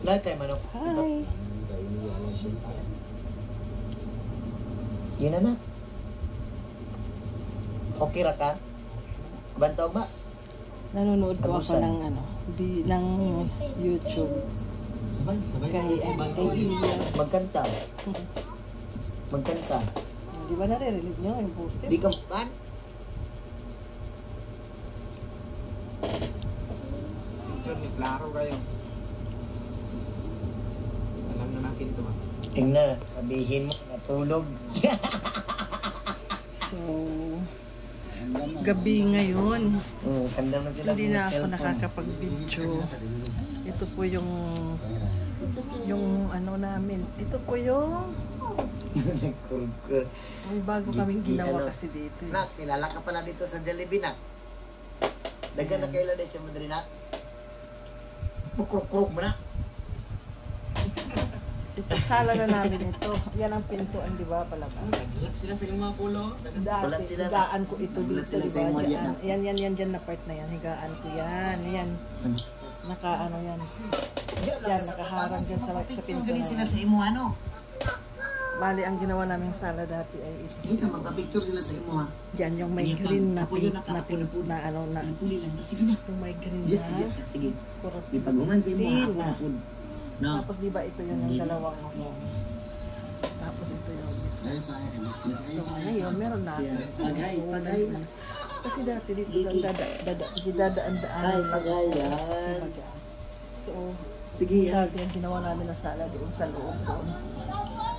Lahat kayo manok. Hi. Yun na. Okay ra ka? Bantaw ba? Nanonood po ako Abusan. ng ng YouTube. Kay Elias. Magkanta. Magkanta. Di ba naririnig nyo yung boses? Di ka man? Johnny, klaro kayo. Alam na natin ito ba? Tingnan, sabihin mo, natulog. So, gabi ngayon. Handa na sila Hindi kung na ako cellphone. nakakapag-video. Ito po yung ano namin. Ito po yung Nagkurkur. may bago kaming ginawa Ano? kasi dito. Eh. Nak, kilala ka pala dito sa Jollibee, nak. Dagan na kailan din siya Madrid, nak. Mukurkurog mo na. Ito, sala na namin ito. Yan ang pintuan, di ba, palabas. Nagulat sila sa mga pulo. Ulat Dati, sila na. higaan ko ito Ulat dito, sila di sa ba? imo Diyan. diyan, Yan, dyan na part na yan. Higaan ko yan. Yan. Naka, ano yan. Diyan Yan, nakaharang dyan sa pinto na sila yan. sa imo, ano? Bali, ang ginawa naming sala dati ay ito. Hindi ka, magka-picture sila sa imo, ha? Diyan yung may Yan, green na apo pink yun, na naka-apo pink na po. na ano na. Ang puli lang. Sige na. Yung may green Diyan, na. diyan ka. Sige. Kurot. Ipagungan sa imo, ha? Ako Tina. na po. No. Tapos di ba ito yun yung Hindi. dalawang ako. Tapos ito yung isa. Ayos sa akin. So ngayon, meron na ako. Pagay, pagay na. Kasi dati dito lang dadaan-daan. Ay, pagayan. So, Sige, ha? dati yung ginawa namin na sala doon sa loob doon.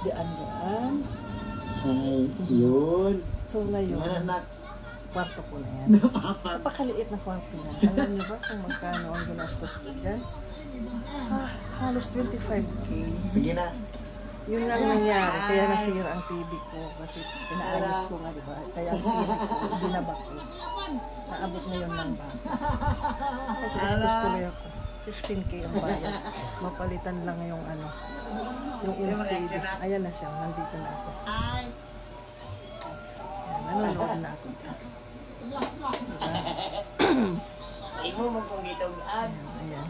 Daan-daan. Ay, yun. So ngayon, Yan, anak. kwarto ko na yan. Napapag. Napakaliit na kwarto na. Alam niyo ba kung magkano ang ginastos ko dyan? Halos 25K. Sige na. Yun nga ang nangyari. Kaya nasira ang TV ko. Kasi pinaayos ko nga, di ba? Kaya ang TV ko, binaba ko. Naabot na yun ng baka. Nagkastos tuloy ako. 15K ang bayad. Mapalitan lang yung yung LCD. Ayan na siya. Nandito na ako. Ay. Ayan, nanonood na ako. Diba? Imo mo kung gitugan. Ayan.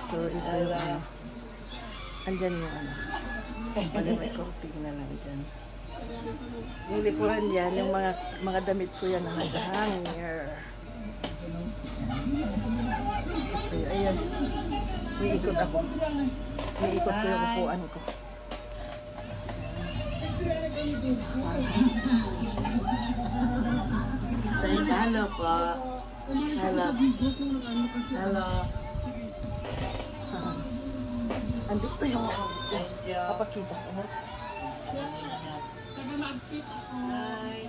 So, ito yung andyan yung Pwede may coating na lang dyan. Yung likuran dyan, yung mga damit ko yan na nag-hanger. Ayan. Iikot ako. Iikot ko yung upuan ko. Hello po. Hello. Hello. Andito yung Thank you. papakita ko. Hi.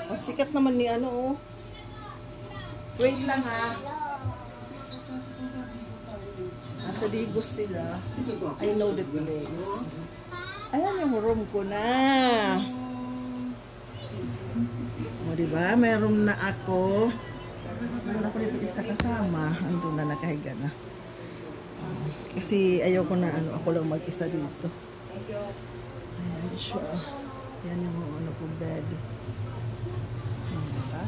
Oh, sikat naman ni oh. Wait lang ha. Nasa Digos sila. I know the place. Ayan yung room ko na. O diba? Meron na ako. Meron ako dito isa kasama. Andun na nakahiga na. Kasi ayoko na ako lang mag-isa dito. Ayan siya. Yan yung ko bed. Diba?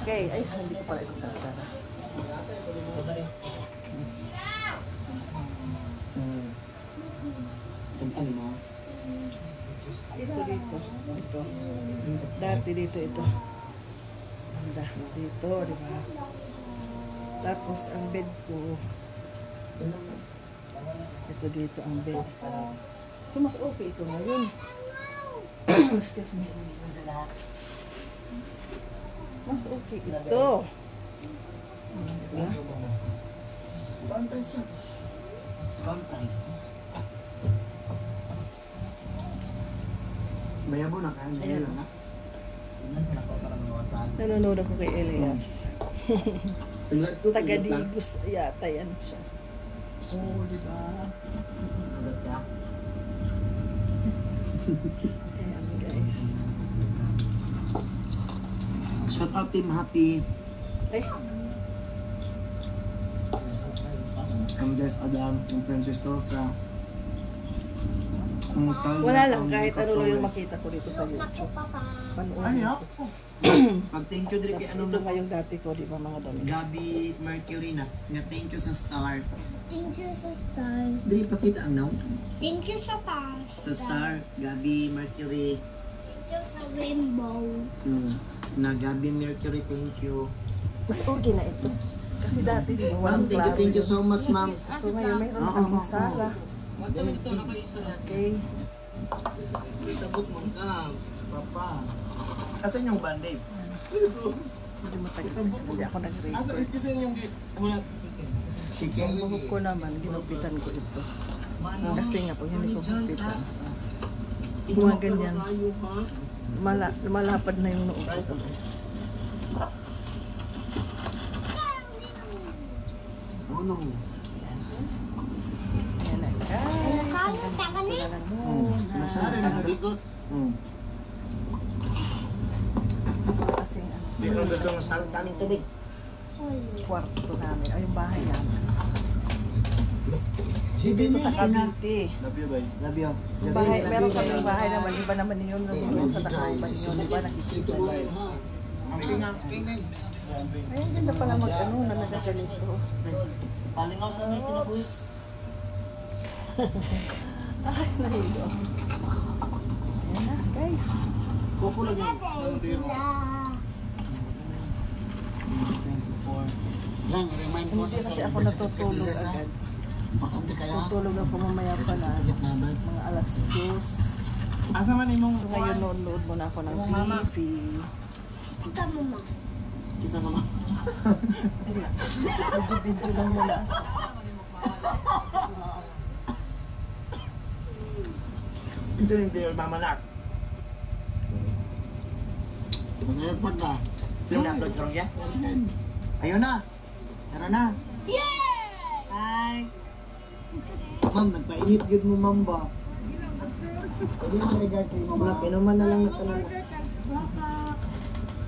Okay. Ay, hindi ko pala ito sasara. Ano mo? Ito dito. Ito. Dati dito ito. Dito, di ba? Tapos ang bed ko. Ito dito ang bed. So mas okay ito ngayon. Excuse me. Mas okay ito. Diba? Comprise. Mayabo na kan. Ayan. Nanonood ako kay Elias. Taga-Digos yata yan siya. Oh, di ba? Ayan guys. Shout out Team Happy. Ay, I'm Des Adam, yung Princess Torka. wala lang kahit ano lang yung makita ko dito sa YouTube. Panoorin Ay, ko. ako. Pag thank you diri kay ano Ito na nga yung dati ko, di ba mga damit? Gabi Mercury na. Nga thank you sa star. Thank you sa star. Diri pakita ang now. Thank you sa star. Sa star, Gabi Mercury. Thank you sa rainbow. Na Gabi Mercury, thank you. Mas okay na ito. Kasi dati, di ba, Ma'am, walang thank you klaro so yun. much, ma'am. So ngayon, mayroon na Oo, kami oo, sala. Mata mo ito, nakaisa yan. Okay. Itabot mo ka. Papa. Asan yung band-aid? Hindi matagal. Hindi ako nag-record. kasi yung wala. Chicken. Ang buhok ko naman, ginupitan ko ito. Kasi nga, pag hindi ko gupitan, mga ganyan, malapad na yung noo ko. Ano? Ayan na, guys. Kaya taka ni. Wala lang muna. Bigos. Kasing ano, Meron dito ng saltaning tubig. kwarto namin, ay yung bahay namin. Dito sa Cavite. Love you, guys. Love you. Yung bahay, meron kaming bahay naman, iba naman yun, yung sa Tacloban yun, di ba, nakikita mo. Ay, ang ganda pala mag-ano na nagaganito. Palingaw sa may kinabuhi. Ay, nahilo. Ayan na, guys. Kuko lang yung Lang, remind mo Hindi kasi ako natutulog agad. Pakunti kaya. Tutulog ako mamaya pa na, mga alas 2. Asa man imong So ngayon, nood muna ako ng TV. Kita mo ma. Kisa mama. Video lang muna. Ito rin tayo mamanak. Mag-airport na. Yung na-upload ko lang yan? Ayun na. Tara na. Yay! Hi. Ma'am, nagpainit yun mo, ma'am ba? Pwede mo regard sa mama. Wala, pinuman na lang na tanong na.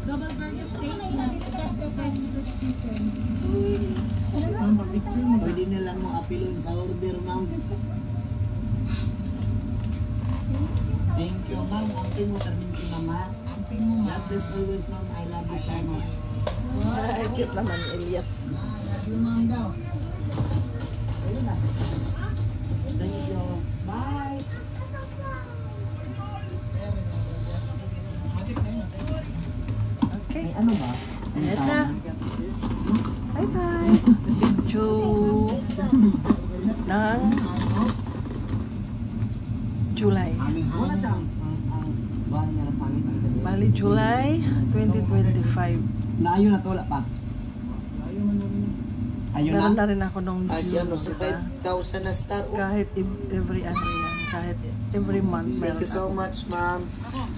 Double burger steak na. Pwede na lang mo apilon sa order, ma'am. Thank you, ma'am. Amping mo kami kay mama. God bless always, ma'am. I love you so much. Ay, cute naman ni Elias. Yung ma'am daw. Ayun na. Thank you. Bye. Okay. Ano ba? Ayan na. Bye-bye. Video ng July. Wala siyang ang bahan niya na sangit ang sabi. Bali, July 2025. Naayo na to, wala pa. Ayun Meron na. na rin ako nung June, diba? 5,000 na star. Kahit every ano yan, kahit every month Thank meron you so ako. much, ma'am.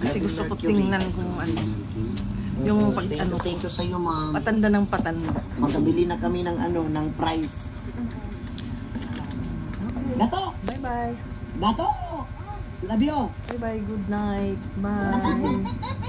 Kasi gusto ko tingnan kung ano, yung pag ano, Thank you sa iyo, ma'am. patanda ng patanda. Magkabili na kami ng ano, ng price. Dato! Bye-bye. Dato! Love you! Bye-bye. Good night. Bye.